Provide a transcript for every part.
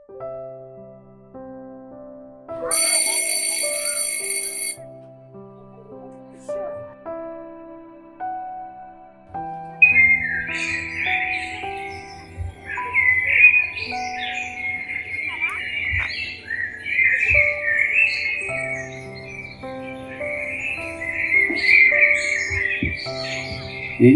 ఏం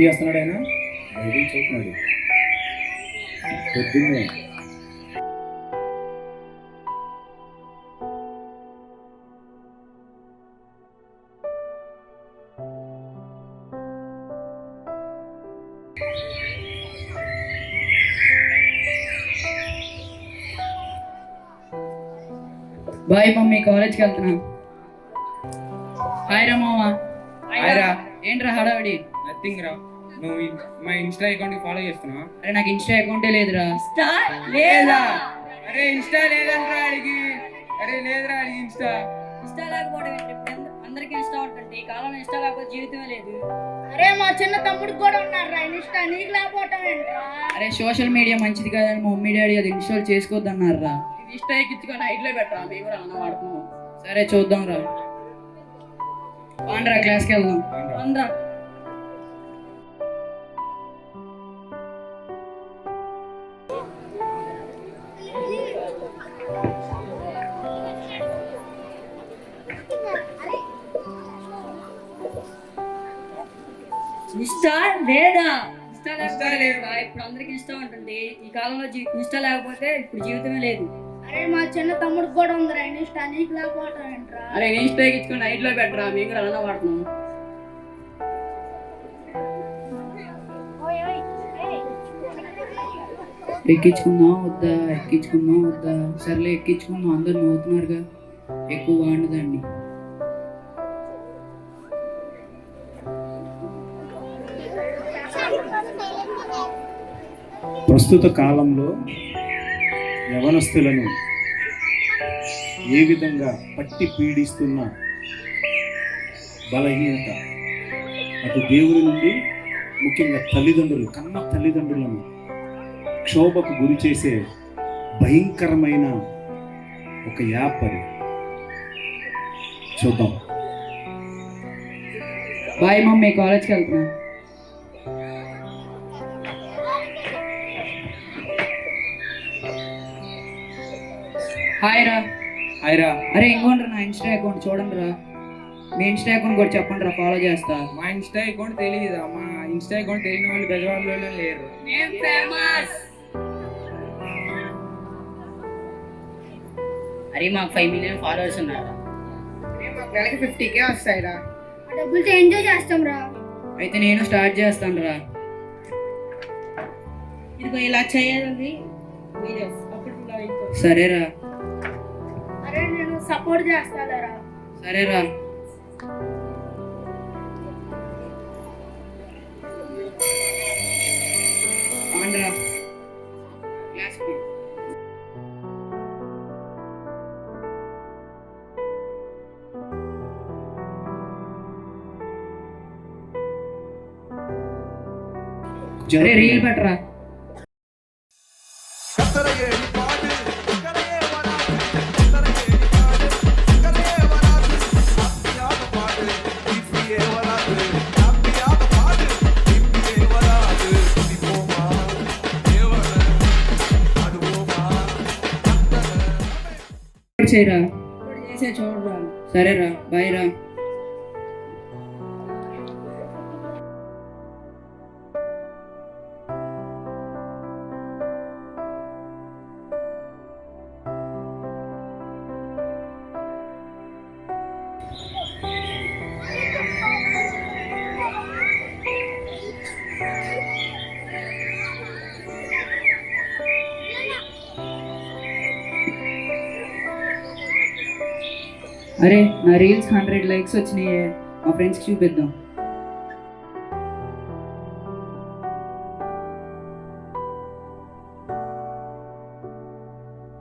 చేస్తున్నాడు ఆయన? బయటికి చూస్తున్నాడు పొద్దున్నే. బాయ్ మమ్మీ, కాలేజ్కి వెళ్తున్నా. హాయ్ రా మామ. హాయ్ రా. ఏంట్రా హడావిడి? నథింగ్ రా. నువ్వు మా ఇన్స్టా అకౌంట్ ఫాలో చేస్తున్నావా? అరే నాకు ఇన్స్టా అకౌంటే లేదురా. లేదా? అరే ఇన్స్టా లేదంట్రా అడిగి. అరే లేదురా అడిగి ఇన్స్టా. ఇన్స్టా లేకపోవడం అందరికి ఇన్స్టా ఉంటుంది. ఈ కాలంలో ఇన్స్టా లేకపోతే జీవితమే లేదు. అరే మా చిన్న తమ్ముడికి కూడా ఉన్నారా ఇన్స్టా, నీకు లేకపోవటం ఏంట్రా? అరే సోషల్ మీడియా మంచిది కాదని మా మమ్మీ డాడీ అది ఇన్స్టాల్ చేసుకోవద్దన్నారా. ఇన్స్టా ఎక్కించుకొని హైట్లో పెట్టరా, మేము కూడా అన్న వాడుతున్నాం. సరే చూద్దాం రా. పాండ్రా క్లాస్కి వెళ్దాం. అందరా ఇన్స్టా లేదా? ఇన్స్టా లేదు. ఇప్పుడు అందరికి ఇన్స్టా ఉంటుంది. ఈ కాలంలో ఇన్స్టా లేకపోతే ఇప్పుడు జీవితమే లేదు. అరే మా చిన్న తమ్ముడికి కూడా ఉందిరా ఇన్స్టా, నీకు లేకపోవటం ఏంట్రా? అరే ఇన్స్టా ఎక్కించుకొని హైట్లో పెట్టరా, మేము కూడా అన్న వాడుతున్నాం. ఎక్కించుకుందాం వద్దా? సర్లే ఎక్కించుకుందాం, అందరు నవ్వుతున్నారుగా, ఎక్కువ వాడినదండి. ప్రస్తుత కాలంలో యవనస్తులను ఏ విధంగా పట్టి పీడిస్తున్న బలహీనత, అటు దేవుని నుండి ముఖ్యంగా కన్న తల్లిదండ్రులను క్షోభకు గురి చేసే భయంకరమైన ఒక యాప్ అది. చూద్దాం. బాయ్ మమ్మీ, కాలేజ్కి వెళ్తున్నా. హాయ్ రా. హాయ్ రా. అరే ఇంకోండి నా ఇన్స్టా అకౌంట్ చూడండి రా. మీ ఇన్స్టా అకౌంట్ కూడా చెప్పండి రా, ఫాలో చేస్తా. మా ఇన్స్టా అకౌంట్ తెలియదా? మా ఇన్స్టా అకౌంట్ తెలియని వాళ్ళు బెజవాడలో లేరు. నేను ఫేమస్. అరే మాకు 5 మిలియన్ ఫాలోవర్స్ ఉన్నారు. మాకు నెలకి 50K వస్తాయిరా. డబ్బులతో ఎంజాయ్ చేస్తాం రా. అయితే నేను స్టార్ట్ చేస్తాను రా. ఇదిగో ఇలా చేయాలి వీడియోస్. సరేరా. అరే నేను సపోర్ట్ చేస్తారా. సరేరా. ఆండ్రా క్లాస్ కి. అరే రీల్ పెట్టరా. చేయరా. చేసే చూడరా. సరేరా, బాయ్ రా. అరే నా రీల్స్ 100 లైక్స్ వచ్చినాయి, మా ఫ్రెండ్స్కి చూపిద్దాం.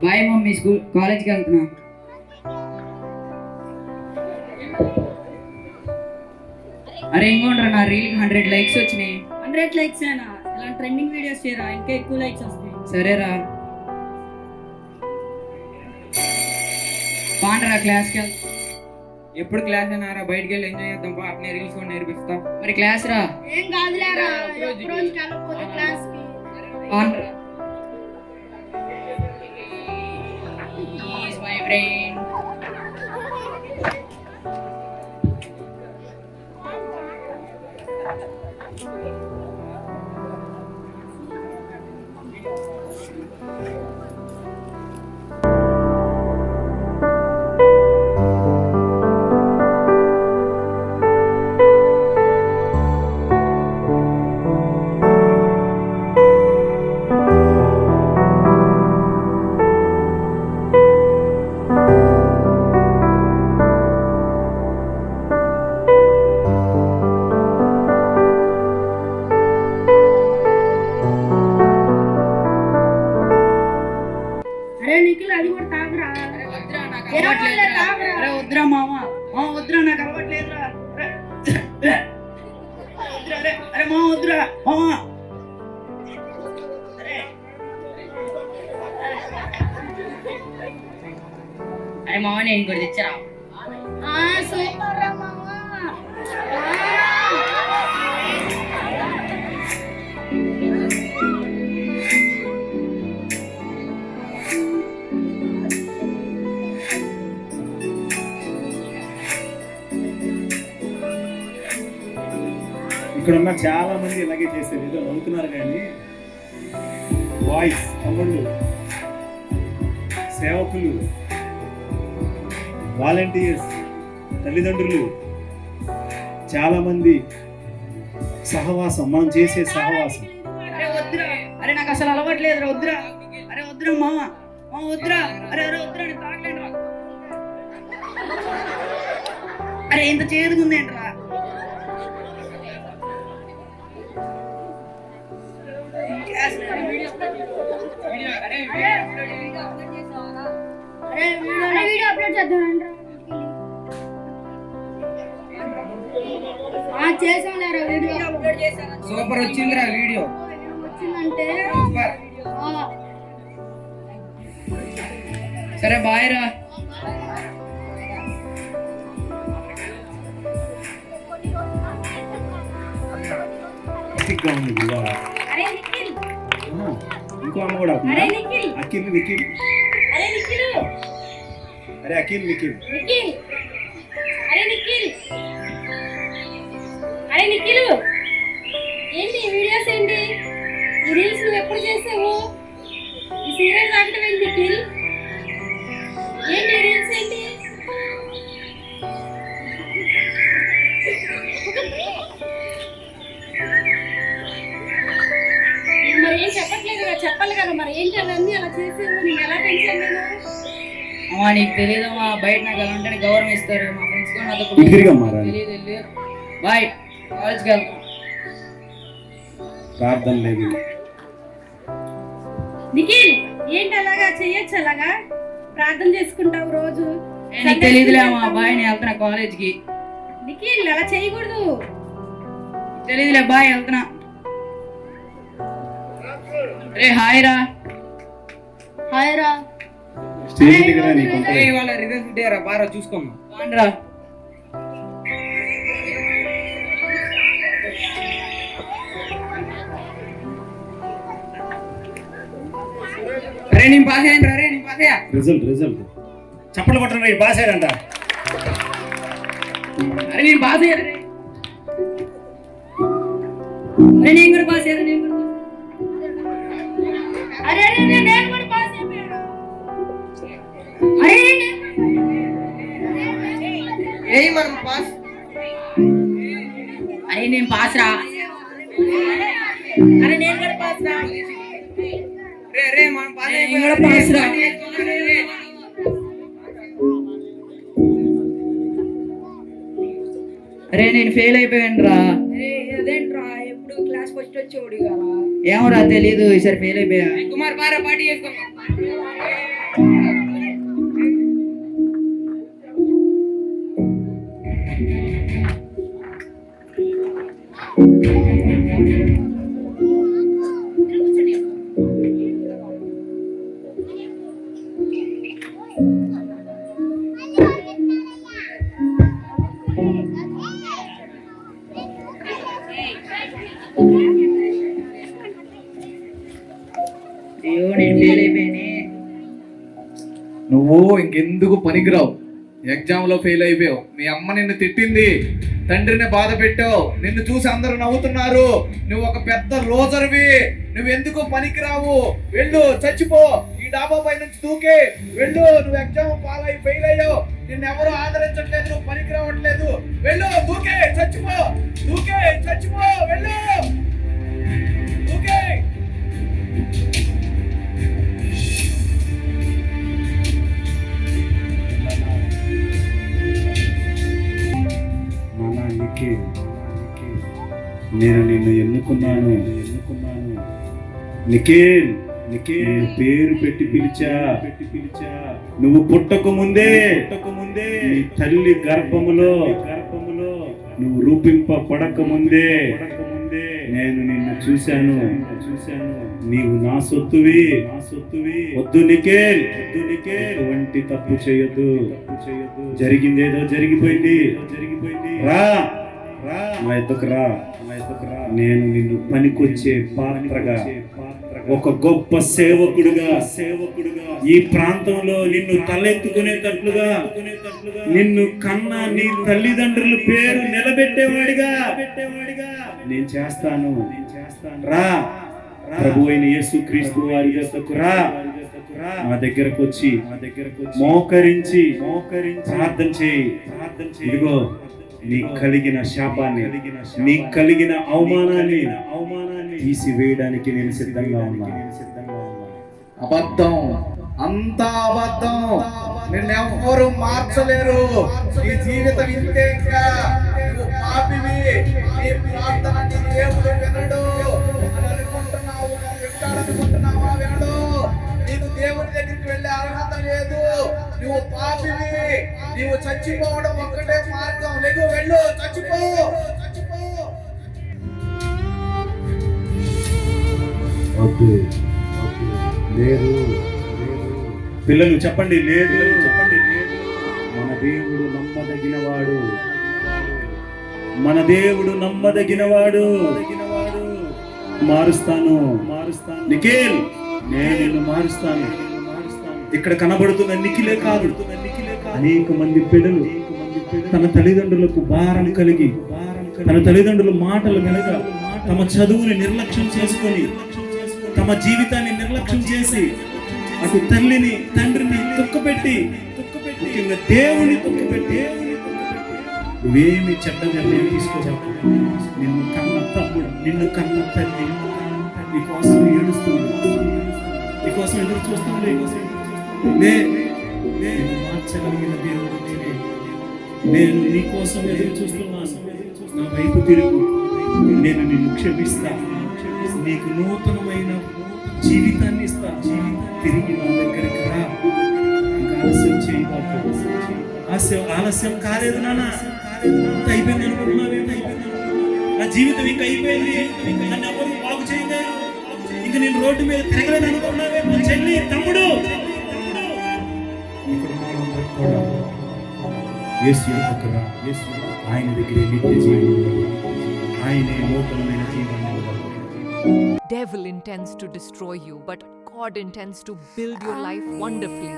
బాయ్ మమ్మీ, కాలేజ్కి వెళ్తున్నా. అరే ఇంకోండ్రా, నా రీల్కి 100 లైక్స్ వచ్చినాయి. 100 లైక్స్ అయినా ఇలా ట్రెండింగ్ వీడియోస్ చేయరా, ఇంకా ఎక్కువ లైక్స్ వస్తాయి. సరేరా. బాగుంటారా క్లాస్కి వెళ్తా? ఎప్పుడు క్లాస్ అయినారా? బయటికి వెళ్ళి ఎంజాయ్ చేద్దాం పా. అట్నే రీల్స్ కూడా నేర్పిస్తా. మరి క్లాస్ రా. ఏం కాదులేరా, ఒక రోజు కలపోతే క్లాస్ కి. బాగుంటారా? He's my brain. అరే నిఖిల్, అది కూడా తాగురా. వద్దురా, నాకు ఏమో అలవాట్లేదురా. తాగురా. అరే వద్దురా మామ, వద్దురా, నాకు అలవాట్లేదురా. వద్దురా, అరే మామ వద్దురా మామ. అరే మామ నేను ఇంకోటి తెచ్చారా? సూపర్ రా మామ. ఇక్కడ ఉన్న చాలా మంది ఇలాగే చేశారు, ఏదో నవ్వుతున్నారు కానీ బాయ్స్, తమ్ముళ్ళు, సేవకులు, వాలంటీర్స్, తల్లిదండ్రులు, చాలా మంది సహవాసం, మనం చేసే సహవాసం. అరే వద్దురా, అరే నాకు అసలు అలవాట్లేదురా, వద్దురా. అరే వద్దురా మామ, వద్దురా. అరే అరే వద్దురా, నేను తాగలేనురా. అరే ఇంత చేదుగుందేంట్రా? అరే వీడియో అప్లోడ్ చేద్దామంటారా? చేసాంలేరా వీడియో అప్లోడ్ చేశాను. సూపర్ వచ్చిందిరా వీడియో. వచ్చిందంటే సూపర్. సరే బాయ్ రా. ఎపిక్గా ఉంది ఇవాళ. అరే నిఖిల్, ఇంకో అమ్మ కూడా అరే నిఖిల్, అఖిల్, నిఖిల్, అరే నిఖిల్, అరే అఖిల్, నిఖిల్, నిఖిల్, అరే నిఖిల్, అరే నిఖిల్, ఏంటి ఈ వీడియోస్ ఏంటి? ఈ రీల్స్ నువ్వు ఎప్పుడు చేసావు? ఈ సీరియల్ రావటం ఏంటి నిఖిల్? ఏంటి ఈ రీల్స్ ఏంటి? మరి ఏం చెప్పట్లేదు కదా, చెప్పాలి కదా. మరి ఏంటి అన్నీ అలా చేసావు? నేను ఎలా పెంచాను నేను? అమ్మా నీకు తెలియదమ్మా, బయట నాకు ఎలా ఉంటే గౌరవం ఇస్తారు. మా ఫ్రెండ్స్ కూడా నాతో ఇద్దరిగా మారాలి. తెలియదు. బాయ్, కాలేజ్కి వెళ్తాం. ప్రార్థన లేదు. నిఖిల్, ఏంటి అలాగా చెయ్యొచ్చు? అలాగా ప్రార్థన చేసుకుంటావు రోజు. నీకు తెలియదులే అమ్మా, బాయ్ నేను వెళ్తున్నా కాలేజ్కి. నిఖిల్ అలా చేయకూడదు. తెలియదులే, బాయ్ వెళ్తున్నా. రే హాయ్ రా. హాయ్ రా. స్టేజ్ దగ్గర నీకు ఉంటుంది. ఇవాళ రిజల్ట్ డే రా, బాగా చూసుకోమ్మా. బాగుండ్రా. అరే నేను పాస్ అయ్యాను. అరే నేను పాస్ అయ్యా. రిజల్ట్ చప్పట్లు కొట్టండి, పాస్ అయ్యారంట. అరే నేను పాస్ అయ్యాను. అరే నేను కూడా పాస్ అయ్యాను. అరే అరే నేను కూడా పాస్ అయిపోయాను. అరే ఏయ్ మనం పాస్. అరే నేను పాస్ రా. అరే నేను కూడా పాస్ రా. రే రే మనం పాస్ నేను కూడా పాస్ రా. అరే నేను ఫెయిల్ అయిపోయాను రా. అదేంట్రా, ఎప్పుడు క్లాస్ ఫస్ట్ వచ్చేవాడు కదా. ఏమోరా తెలీదు, ఈసారి ఫెయిల్ అయిపోయా. కుమార్ బారా పార్టీ చేసుకుందాం. అయ్యో నేను ఫెయిల్ అయిపోయానే. నువ్వు ఇంకెందుకు పనికిరావు. ఎగ్జామ్లో ఫెయిల్ అయిపోయావు. మీ అమ్మ నిన్ను తిట్టింది, తండ్రిని బాధ పెట్టావు, నిన్ను చూసి అందరూ నవ్వుతున్నారు. నువ్వు ఒక పెద్ద లోజర్వి, నువ్వెందుకు పనికిరావు. వెళ్ళు, చచ్చిపో. ఈ డాబా పై నుంచి దూకే వెళ్ళు. నువ్వు ఎగ్జామ్ పాలై ఫెయిల్ అయ్యావు, నిన్నెవరూ ఆదరించట్లేదు, నువ్వు పనికిరావట్లేదు. వెళ్ళు, దూకే, చచ్చిపో. దూకే, చచ్చిపో, వెళ్ళు, దూకే. నాన్న నిఖిల్, నేను నిన్ను ఎన్నుకున్నాను. నిఖిల్, నిఖిల్ పేరు పెట్టి పిలిచా. నువ్వు పుట్టక ముందే నీ తల్లి గర్భములో నువ్వు రూపింపబడక ముందే నేను నిన్ను చూశాను. నీవు నా సొత్తువి. వద్దు నిఖిల్, ఎటువంటి తప్పు చేయొద్దు. జరిగిందేదో జరిగిపోయింది. రా, నా ఎద్దుకు రా. నేను నిన్ను పనికొచ్చే పాత్రగా, ఒక గొప్ప సేవకుడుగా ఈ ప్రాంతంలో నిన్ను తలెత్తుకునేటట్లుగా, నిన్ను కన్నా నీ తల్లిదండ్రుల పేరు నిలబెట్టేవాడిగా నేను చేస్తాను. రా, ప్రభు అయిన యేసుక్రీస్తు వారి యొద్దకు రా. నా దగ్గరకు వచ్చి మోకరించి ప్రార్థన చేయి. ఇదిగో నీ కలిగిన శాపాన్ని, నీ కలిగిన అవమానాన్ని తీసివేయడానికి నేను సిద్ధంగా ఉన్నా. అబద్ధం, అంతా అబద్ధం. నిన్నెవ్వరూ మార్చలేరు. నీ జీవితం ఇంతే. ఇంకా నువ్వు పాపివి. నీ ప్రార్థన నీ దేవుడు వినడు అని అనుకుంటున్నావు. వింటాడనుకుంటున్నావా? వినడు. నీకు దేవుడి దగ్గరికి వెళ్ళే అర్హత లేదు. నువ్వు పాపివి. నీవు చచ్చిపోవడం ఒక్కటే మార్గం. లేకు, వెళ్ళు, చచ్చిపో. లేదు. పిల్లలు చెప్పండి, లేదు. మన దేవుడు నమ్మదగినవాడు. మన దేవుడు నమ్మదగినవాడు. మారుస్తాను. నిఖిల్, నేను నిన్ను మారుస్తాను. ఇక్కడ కనబడుతున్న నిఖిలే కాదు, అనేక మంది పిల్లలు తన తల్లిదండ్రులకు భారం కలిగి, తన తల్లిదండ్రుల మాటలు వినక తమ చదువుని నిర్లక్ష్యం చేసుకొని, తమ జీవితాన్ని నిర్లక్ష్యం చేసి, అటు తల్లిని తండ్రిని తొక్కపెట్టి, ముఖ్యంగా దేవుని తొక్కపెట్టి, నువ్వేమి చెడ్డ నిర్ణయం తీసుకోవాలి. నిన్ను కన్న తమ్ముడు, నిన్ను కన్న తల్లి నీకోసం ఏడుస్తుంది, నీకోసం ఎదురు చూస్తుంది. నేను మార్చగలిగిన దేవుడు నేనే. నేను నీకోసం ఎదురు చూస్తున్నాను. నా వైపు తిరుగు, నేను నిన్ను క్షమిస్తా. నీకు నూతనమైన జీవితాన్ని ఇస్తా. తిరిగి నా దగ్గరికి రా. ఆలస్యం చేయబాకు. ఆలస్యం కాలేదు నాన్న. అయిపోయింది అనుకుంటున్నావే? నా జీవితం ఇంకా అయిపోయింది. నన్ను ఎవరు బాగు చేయలేరు. ఇంక నేను రోడ్డు మీద తిరగలేదు అనుకుంటున్నావే? మా చెల్లి, తమ్ముడు, ఇక్కడ కూడా యేసు యొక్క ఆయన దగ్గరే నిత్య జీవనం, ఆయనే నూతనమైన జీవనం. Devil intends to destroy you, but God intends to build your life wonderfully.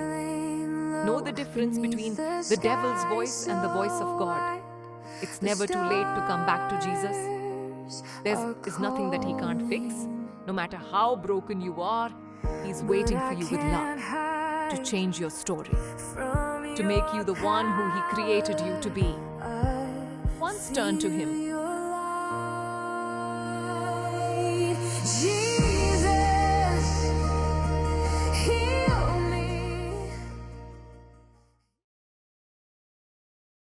Know the difference between the devil's voice and the voice of God. It's never too late to come back to Jesus. There is nothing that he can't fix. No matter how broken you are, he's waiting for you with love to change your story, to make you the one who he created you to be. Once turn to him